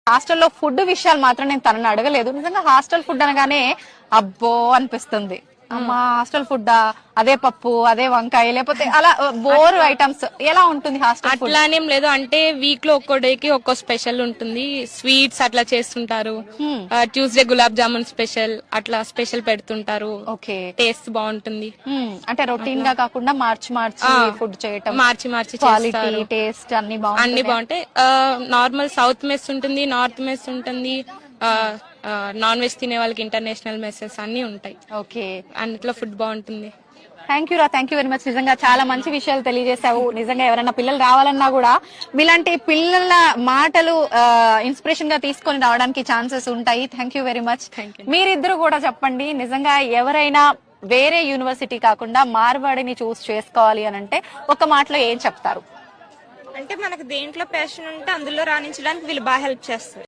హాస్టల్లో ఫుడ్ విషయాలు మాత్రం నేను తనని అడగలేదు. నిజంగా హాస్టల్ ఫుడ్ అనగానే అబ్బో అనిపిస్తుంది. అమ్మా హాస్టల్ ఫుడ్ అదే పప్పు అదే వంకాయ లేకపోతే అలా బోర్ ఐటమ్స్ ఎలా ఉంటుంది హాస్టల్ ఫుడ్? అట్లానేం లేదు, అంటే వీక్ లో ఒక్కో డేకి ఒక్కో స్పెషల్ ఉంటుంది. స్వీట్స్ అట్లా చేస్తుంటారు. ట్యూస్డే గులాబ్ జామున్ స్పెషల్, అట్లా స్పెషల్ పెడుతుంటారు. ఓకే, టేస్ట్ బాగుంటుంది. అంటే రొటీన్ గా కాకుండా మార్చి ఫుడ్ చేయటం, మార్చి క్వాలిటీ టేస్ట్ అన్ని బాగుంటాయి. నార్మల్ సౌత్ మెస్ ఉంటుంది, నార్త్ మెస్ ఉంటుంది. నాన్ వెజ్ తినే వాళ్ళకి ఇంటర్నేషనల్ మెస్సెస్ అన్ని ఉంటాయి. ఓకే, అన్నిట్లో ఫుడ్ బాగుంటుంది. Thank you very much. నిజంగా చాలా మంచి విషయాలు తెలియజేశావు. నిజంగా ఎవరైనా పిల్లలు రావాలన్నా కూడా మీలాంటి పిల్లల మాటలు ఇన్స్పిరేషన్ గా తీసుకొని రావడానికి ఛాన్సెస్ ఉంటాయి. Thank you very much. మీరిద్దరు కూడా చెప్పండి, నిజంగా ఎవరైనా వేరే యూనివర్సిటీ కాకుండా మార్వాడిని చూస్ చేసుకోవాలి అని అంటే ఒక మాటలో ఏం చెప్తారు? అంటే మనకు దేంట్లో ప్యాషన్ ఉంటే అందులో రాణించడానికి వీళ్ళు బాగా హెల్ప్ చేస్తారు.